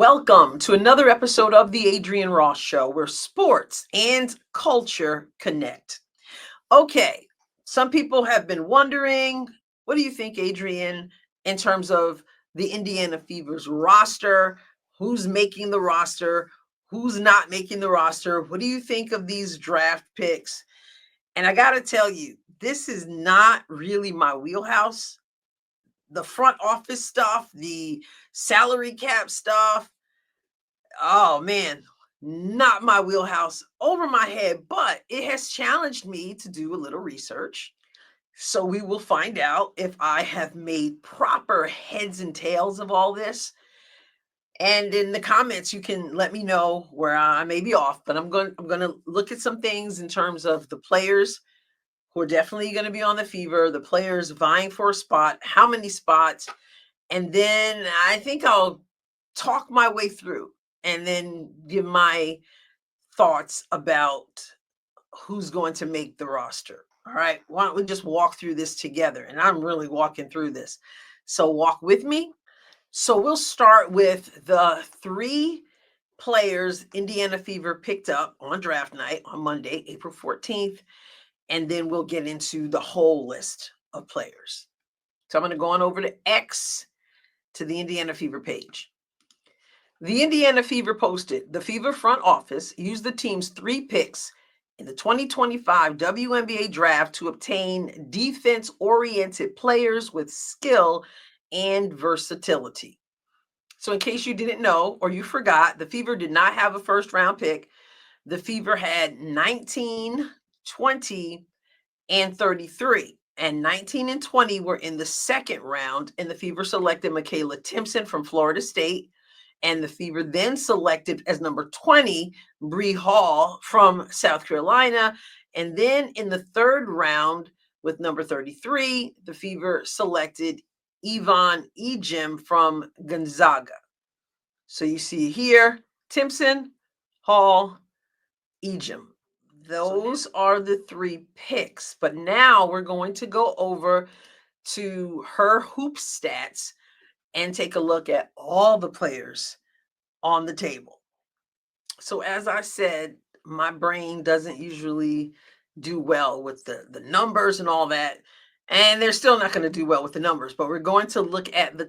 Welcome to another episode of the Adrienne Ross Show, where sports and culture connect. Okay, some people have been wondering, what do you think, Adrienne, in terms of the Indiana Fever's roster? Who's making the roster? Who's not making the roster? What do you think of these draft picks? And I got to tell you, this is not really my wheelhouse. The front office stuff, the salary cap stuff, oh man, not my wheelhouse, over my head, but it has challenged me to do a little research. So we will find out if I have made proper heads and tails of all this. And in the comments, you can let me know where I may be off. But I'm going to look at some things in terms of the players who are definitely going to be on the Fever, the players vying for a spot, how many spots, and then I think I'll talk my way through and then give my thoughts about who's going to make the roster. All right. Why don't we just walk through this together? And I'm really walking through this. So walk with me. So we'll start with the three players Indiana Fever picked up on draft night on Monday, April 14th. And then we'll get into the whole list of players. So I'm going to go on over to X, to the Indiana Fever page. The Indiana Fever posted, the Fever front office used the team's 3 picks in the 2025 WNBA draft to obtain defense-oriented players with skill and versatility. So in case you didn't know or you forgot, the Fever did not have a first-round pick. The Fever had 19, 20, and 33. And 19 and 20 were in the second round, and the Fever selected Michaela Timson from Florida State. And the Fever then selected as number 20, Brie Hall from South Carolina. And then in the third round, with number 33, the Fever selected Yvon Eim from Gonzaga. So you see here, Timson, Hall, Eim. Those are the 3 picks. But now we're going to go over to her hoop stats and take a look at all the players on the table. So as I said, my brain doesn't usually do well with the numbers and all that. And they're still not going to do well with the numbers, but we're going to look at the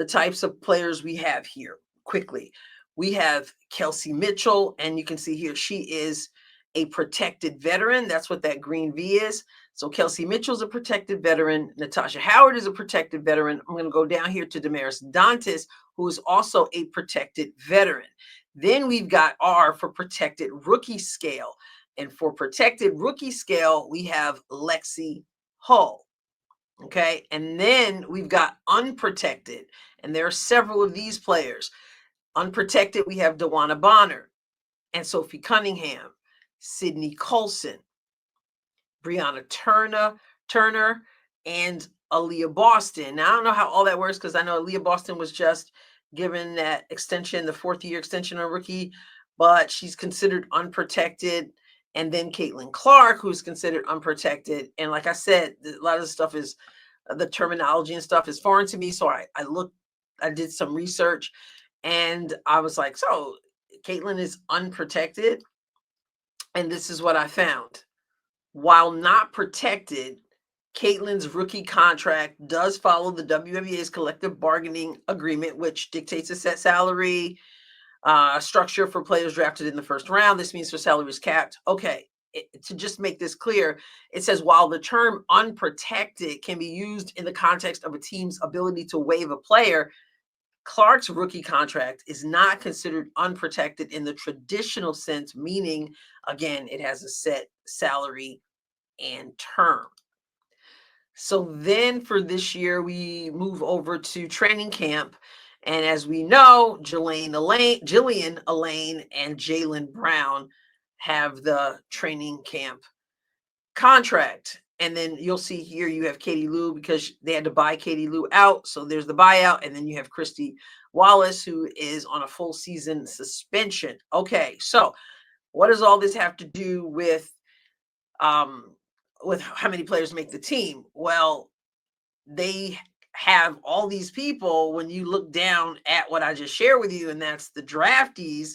types of players we have here quickly. We have Kelsey Mitchell, and you can see here she is a protected veteran. That's what that green V is. So Kelsey Mitchell's a protected veteran. Natasha Howard is a protected veteran. I'm going to go down here to Damaris Dantas, who is also a protected veteran. Then we've got R for protected rookie scale. And for protected rookie scale, we have Lexi Hull. Okay. And then we've got unprotected. And there are several of these players. Unprotected, we have Dewana Bonner and Sophie Cunningham, Sydney Colson, Brianna Turner, and Aaliyah Boston. Now, I don't know how all that works because I know Aaliyah Boston was just given that extension, the 4th-year extension on rookie, but she's considered unprotected. And then Caitlin Clark, who's considered unprotected. And like I said, a lot of the stuff is, the terminology and stuff is foreign to me. So I did some research, and I was like, so Caitlin is unprotected. And this is what I found. While not protected, Caitlin's rookie contract does follow the WNBA's collective bargaining agreement, which dictates a set salary structure for players drafted in the first round. This means their salary is capped. Okay, to just make this clear, it says while the term unprotected can be used in the context of a team's ability to waive a player, Clark's rookie contract is not considered unprotected in the traditional sense, meaning, again, it has a set salary and term. So then for this year, we move over to training camp. And as we know, Jillian Elaine, and Jaylen Brown have the training camp contract. And then you'll see here you have Katie Lou because they had to buy Katie Lou out. So there's the buyout. And then you have Christy Wallace, who is on a full season suspension. Okay, so what does all this have to do with how many players make the team? Well, they have all these people, when you look down at what I just shared with you, and that's the draftees,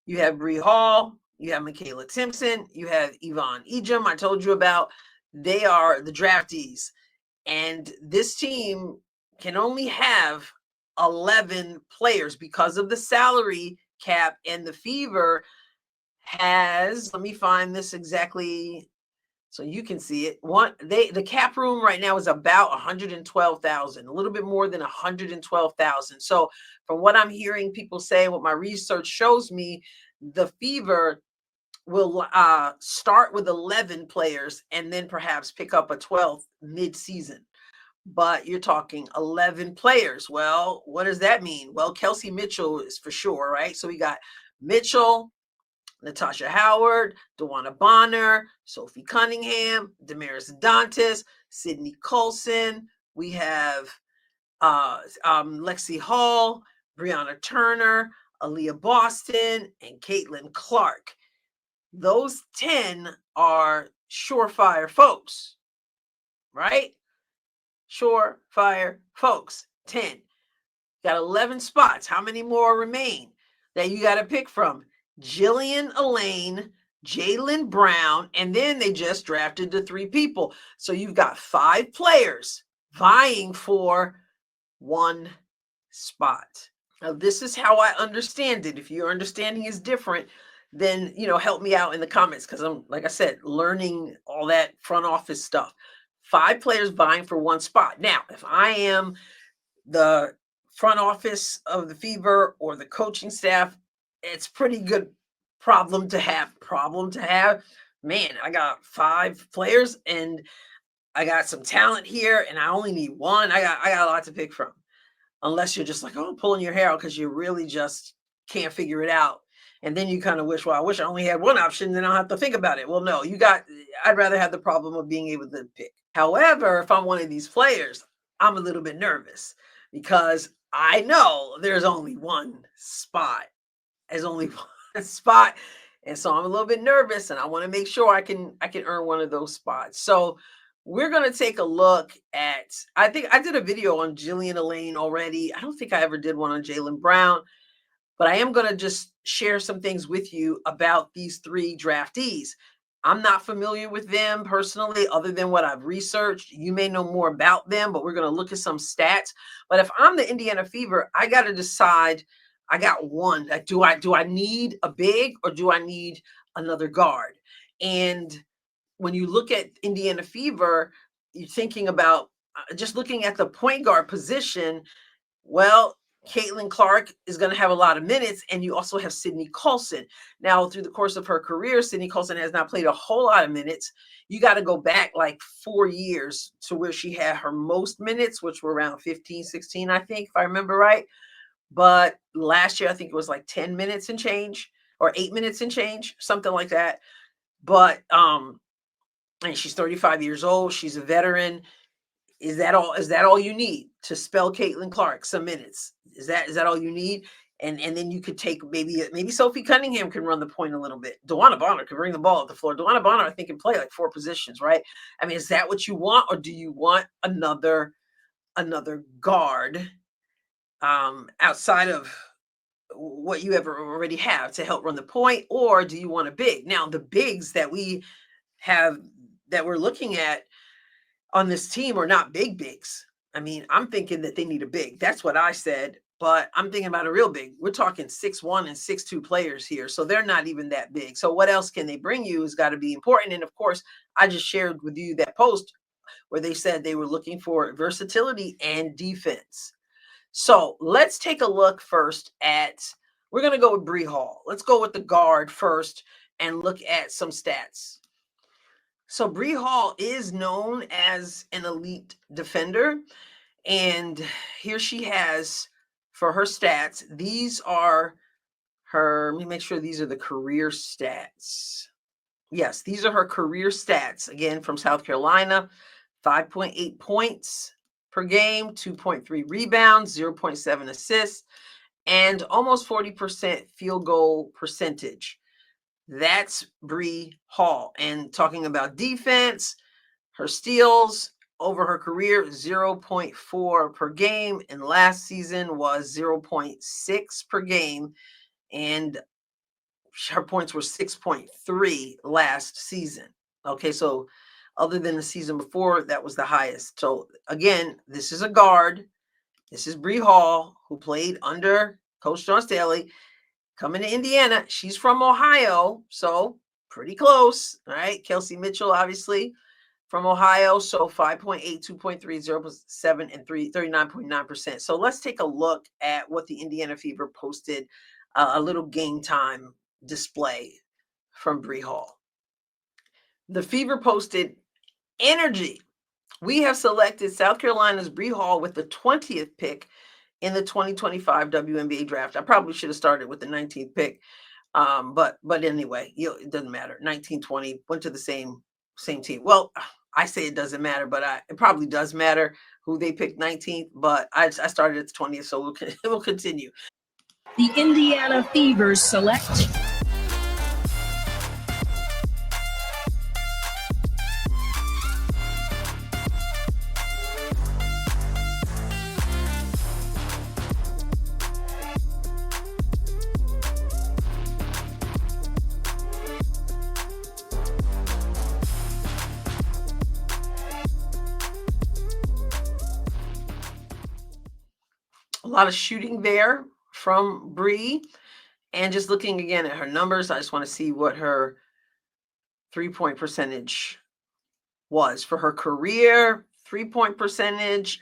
you have Brie Hall, you have Michaela Timson, you have Yvon Eim, I told you about. They are the draftees. And this team can only have 11 players because of the salary cap, and the Fever has, let me find this exactly so you can see it. The cap room right now is about 112,000, a little bit more than 112,000. So from what I'm hearing people say, what my research shows me, the Fever will start with 11 players and then perhaps pick up a 12th mid-season. But you're talking 11 players. Well, what does that mean? Well, Kelsey Mitchell is for sure, right? So we got Mitchell, Natasha Howard, Dewana Bonner, Sophie Cunningham, Damaris Dantas, Sydney Colson. We have Lexi Hall, Brianna Turner, Aaliyah Boston, and Caitlin Clark. Those 10 are surefire folks, right? Surefire folks, 10. Got 11 spots. How many more remain that you got to pick from? Jillian Elaine, Jaylen Brown, and then they just drafted the 3 people. So you've got 5 players vying for 1 spot. Now, this is how I understand it. If your understanding is different, then, help me out in the comments, because I'm, like I said, learning all that front office stuff. 5 players vying for 1 spot. Now, if I am the front office of the Fever or the coaching staff, it's pretty good problem to have. Man, I got 5 players and I got some talent here and I only need 1. I got a lot to pick from. Unless you're just like, oh, pulling your hair out because you really just can't figure it out. And then you kind of wish, well, I wish I only had 1 option, then I'll have to think about it. Well, no, I'd rather have the problem of being able to pick. However, if I'm one of these players, I'm a little bit nervous because I know there's only 1 spot. There's only 1 spot. And so I'm a little bit nervous and I want to make sure I can earn one of those spots. So we're going to take a look at, I think I did a video on Jillian Elaine already. I don't think I ever did one on Jaylen Brown, but I am going to just share some things with you about these 3 draftees. I'm not familiar with them personally, other than what I've researched. You may know more about them, but we're going to look at some stats. But if I'm the Indiana Fever, I got to decide. I got 1. Like, do I need a big or do I need another guard? And when you look at Indiana Fever, you're thinking about just looking at the point guard position. Well, Caitlin Clark is going to have a lot of minutes, and you also have Sydney Colson. Now, through the course of her career, Sydney Colson has not played a whole lot of minutes. You got to go back like 4 years to where she had her most minutes, which were around 15, 16, I think, if I remember right. But last year, I think it was like 10 minutes and change, or 8 minutes and change, something like that. But and she's 35 years old. She's a veteran. Is that all you need to spell Caitlin Clark some minutes? Is that all you need? And then you could take maybe Sophie Cunningham can run the point a little bit. Dewana Bonner can bring the ball up the floor. Dewana Bonner, I think, can play like 4 positions, right? I mean, is that what you want, or do you want another guard outside of what you ever already have to help run the point, or do you want a big? Now, the bigs that we have that we're looking at on this team are not bigs. I mean, I'm thinking that they need a big. That's what I said, but I'm thinking about a real big. We're talking 6'1" and 6'2" players here, so they're not even that big. So what else can they bring you has got to be important. And of course, I just shared with you that post where they said they were looking for versatility and defense. So let's take a look first at, we're going to go with Brie Hall. Let's go with the guard first and look at some stats. So Brie Hall is known as an elite defender. And here she has, for her stats, these are her, let me make sure these are the career stats. Yes, these are her career stats. Again, from South Carolina, 5.8 points per game, 2.3 rebounds, 0.7 assists, and almost 40% field goal percentage. That's Brie Hall. And talking about defense, her steals, over her career, 0.4 per game, and last season was 0.6 per game, and her points were 6.3 last season. Okay, so other than the season before, that was the highest. So again, this is a guard. This is Brie Hall, who played under Coach John Staley, coming to Indiana. She's from Ohio, so pretty close. All right, Kelsey Mitchell, obviously from Ohio, so 5.8, 2.3, 0.7, and 39.9%. So let's take a look at what the Indiana Fever posted, a little game time display from Brie Hall. The Fever posted energy. We have selected South Carolina's Brie Hall with the 20th pick in the 2025 WNBA draft. I probably should have started with the 19th pick, but anyway, it doesn't matter. 1920 went to the same team. Well, I say it doesn't matter, but it probably does matter who they picked 19th. But I started at the 20th, so we'll continue. The Indiana Fever select a lot of shooting there from Brie. And just looking again at her numbers, I just want to see what her 3-point percentage was for her career. 3-point percentage,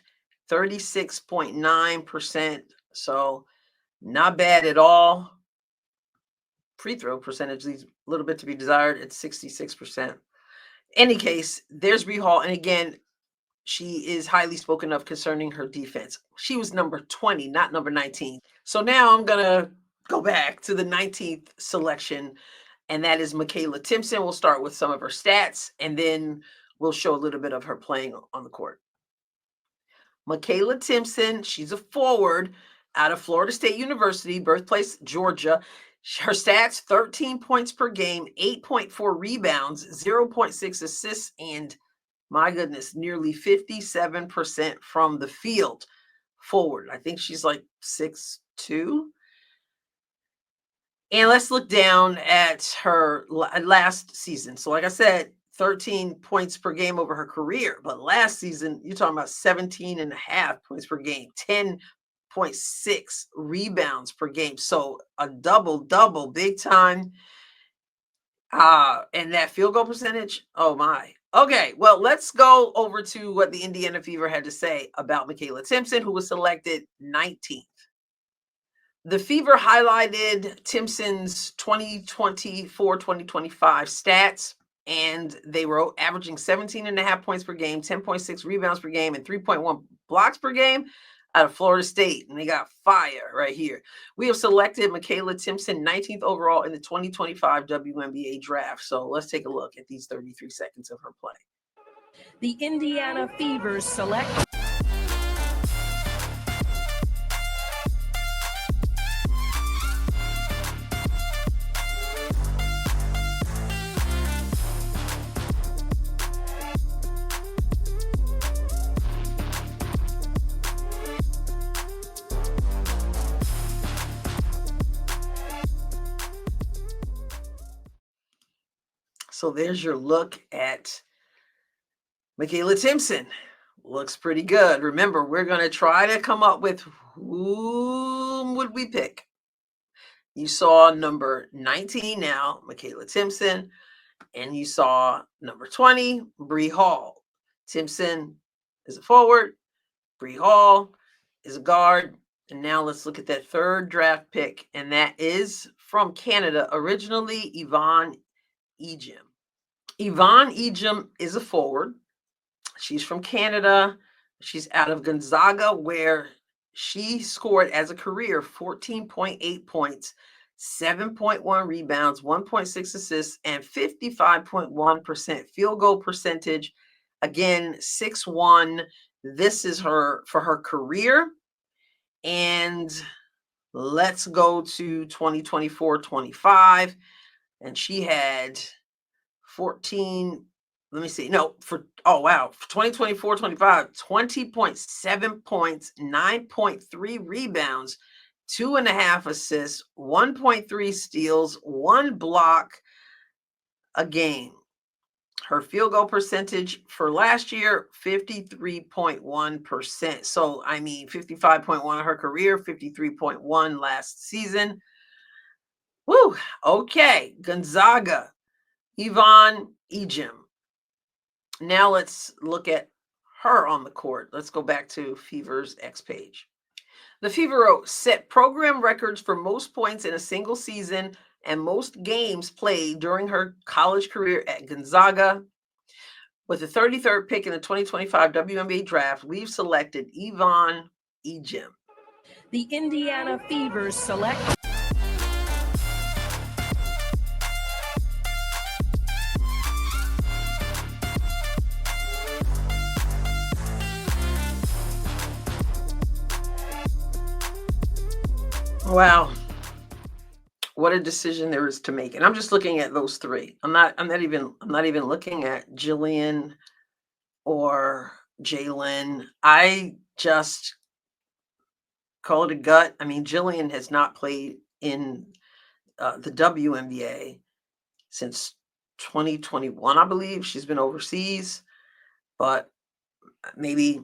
36.9%. So not bad at all. Free throw percentage leaves a little bit to be desired at 66%. Any case, there's Brie Hall. And again, she is highly spoken of concerning her defense. She was number 20, not number 19. So now I'm going to go back to the 19th selection, and that is Michaela Timson. We'll start with some of her stats, and then we'll show a little bit of her playing on the court. Michaela Timson, she's a forward out of Florida State University, birthplace Georgia. Her stats, 13 points per game, 8.4 rebounds, 0.6 assists, and my goodness, nearly 57% from the field forward. I think she's like 6'2". And let's look down at her last season. So like I said, 13 points per game over her career. But last season, you're talking about 17 and a half points per game, 10.6 rebounds per game. So a double, big time. And that field goal percentage, oh my. Okay, well, let's go over to what the Indiana Fever had to say about Michaela Timson, who was selected 19th. The Fever highlighted Timson's 2024-2025 stats, and they wrote averaging 17 and a half points per game, 10.6 rebounds per game, and 3.1 blocks per game out of Florida State. And they got fire right here. We have selected Michaela Timson 19th overall in the 2025 WNBA draft. So let's take a look at these 33 seconds of her play. the Indiana Fever select So there's your look at Michaela Timson. Looks pretty good. Remember, we're going to try to come up with whom would we pick. You saw number 19 now, Michaela Timson, and you saw number 20, Brie Hall. Timson is a forward, Brie Hall is a guard. And now let's look at that third draft pick, and that is from Canada, originally Yvon Eim. Yvon Eim is a forward. She's from Canada. She's out of Gonzaga, where she scored as a career 14.8 points, 7.1 rebounds, 1.6 assists, and 55.1% field goal percentage. Again, 6'1". This is her for her career. And let's go to 2024-25. And she had 14. let me see. No, oh wow, for 2024-25, 20.7 points, 9.3 rebounds, 2.5 assists, 1.3 steals, 1 block a game. Her field goal percentage for last year, 53.1%. So, I mean, 55.1 her career, 53.1 last season. Woo, okay. Gonzaga, Yvon Eim. Now let's look at her on the court. Let's go back to Fever's X page. The Fever set program records for most points in a single season and most games played during her college career at Gonzaga. With the 33rd pick in the 2025 WNBA draft, we've selected Yvon Eim. The Indiana Fever select. Wow. What a decision there is to make. And I'm just looking at those three. I'm not even looking at Jillian or Jalen. I just call it a gut. I mean, Jillian has not played in the WNBA since 2021, I believe. She's been overseas, but maybe,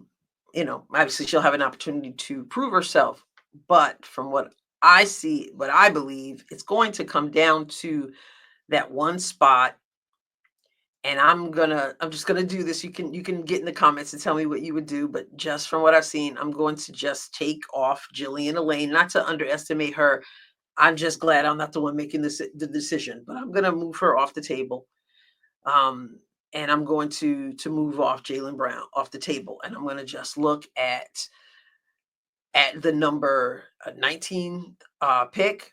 obviously she'll have an opportunity to prove herself. But from what I see, what I believe, it's going to come down to that one spot. And I'm just gonna do this. You can get in the comments and tell me what you would do, but just from what I've seen, I'm going to just take off Jillian Elaine, not to underestimate her. I'm just glad I'm not the one making the decision, but I'm gonna move her off the table. And I'm going to move off Jaylen Brown off the table, and I'm gonna just look at the number 19 pick,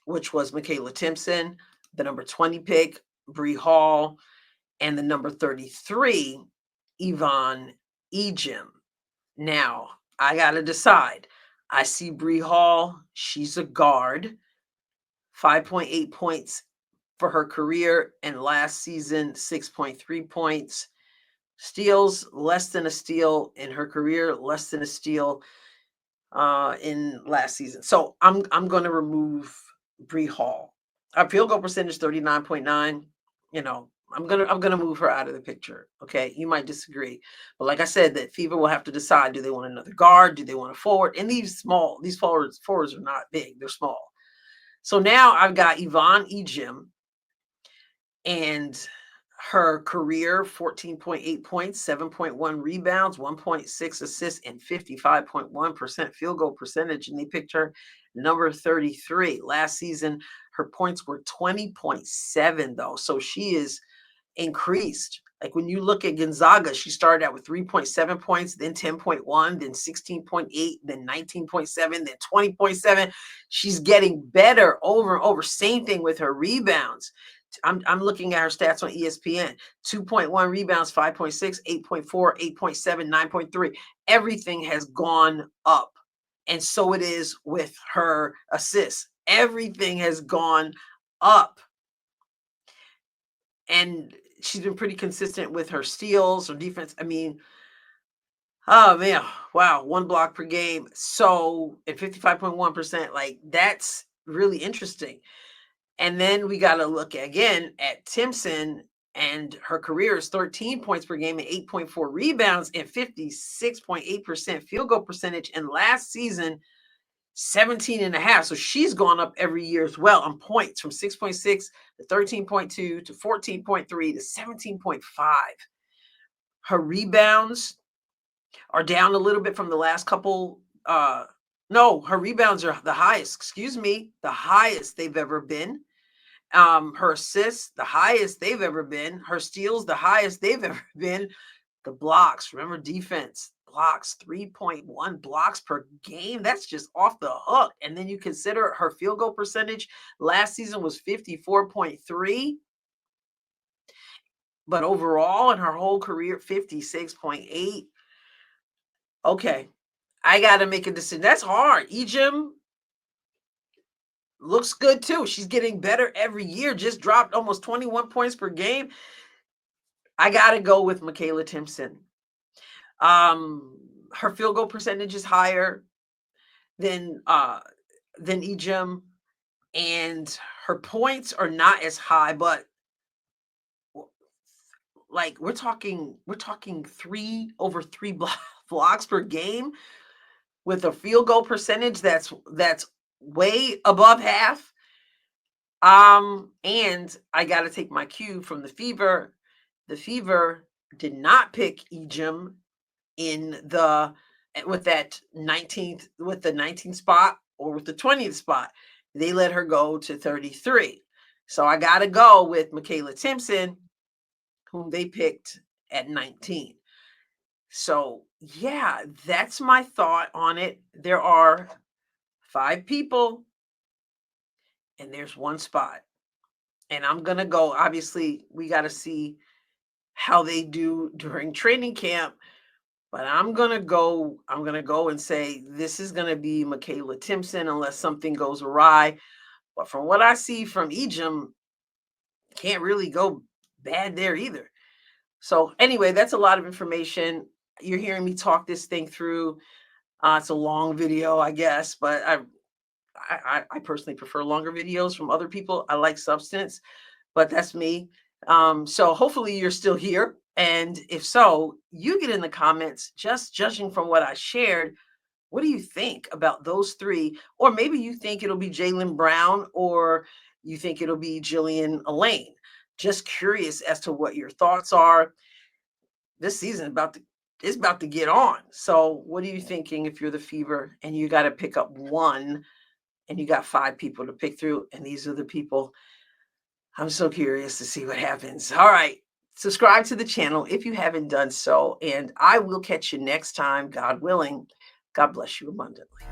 which was Michaela Timson, the number 20 pick, Brie Hall, and the number 33, Yvon Eim. Now, I got to decide. I see Brie Hall. She's a guard. 5.8 points for her career, and last season, 6.3 points. Steals, less than a steal in her career, less than a steal in last season. So I'm going to remove Brie Hall. Our field goal percentage 39.9. I'm gonna move her out of the picture. Okay, you might disagree, but like I said, that Fever will have to decide: do they want another guard? Do they want a forward? And these forwards are not big; they're small. So now I've got Yvon Eim, and her career: 14.8 points, 7.1 rebounds, 1.6 assists, and 55.1% field goal percentage. And they picked her number 33. Last season, her points were 20.7 though, so she is increased. Like when you look at Gonzaga, she started out with 3.7 points, then 10.1, then 16.8, then 19.7, then 20.7. She's getting better over and over. Same thing with her rebounds. I'm looking at her stats on ESPN. 2.1 rebounds, 5.6, 8.4, 8.7, 9.3. Everything has gone up. And so it is with her assists. Everything has gone up. And she's been pretty consistent with her steals or defense. I mean, oh man, wow, 1 block per game. So at 55.1%, like that's really interesting. And then we got to look again at Timson, and her career is 13 points per game and 8.4 rebounds and 56.8% field goal percentage. And last season, 17.5. So she's gone up every year as well on points from 6.6 to 13.2 to 14.3 to 17.5. Her rebounds are down a little bit from the last couple. No, her rebounds are the highest, the highest they've ever been. Her assists, the highest they've ever been. Her steals, the highest they've ever been. The blocks, remember defense, blocks, 3.1 blocks per game. That's just off the hook. And then you consider her field goal percentage last season was 54.3. But overall in her whole career, 56.8. Okay, I got to make a decision. That's hard. Eim looks good too. She's getting better every year. Just dropped almost 21 points per game. I got to go with Michaela Timson. Her field goal percentage is higher than Ejim, and her points are not as high, but like we're talking over three blocks per game with a field goal percentage that's way above half. And I got to take my cue from the Fever. The Fever did not pick Ejim in the with that 19th with the 19th spot or with the 20th spot. They let her go to 33. So I got to go with Michaela Timson, whom they picked at 19. So, yeah, that's my thought on it. There are 5 people and there's one spot. And I'm going to go. Obviously, we got to see how they do during training camp, but I'm going to go and say this is going to be Michaela Timson unless something goes awry. But from what I see from Ejim, can't really go bad there either. So anyway, that's a lot of information. You're hearing me talk this thing through. It's a long video, I guess, but I personally prefer longer videos from other people. I like substance, but that's me. So hopefully you're still here. And if so, you get in the comments, just judging from what I shared. What do you think about those 3? Or maybe you think it'll be Jaylen Brown, or you think it'll be Jillian Elaine. Just curious as to what your thoughts are. This season is about to get on. So what are you thinking if you're the Fever and you got to pick up one and you got 5 people to pick through, and these are the people? I'm so curious to see what happens. All right. Subscribe to the channel if you haven't done so, and I will catch you next time, God willing. God bless you abundantly.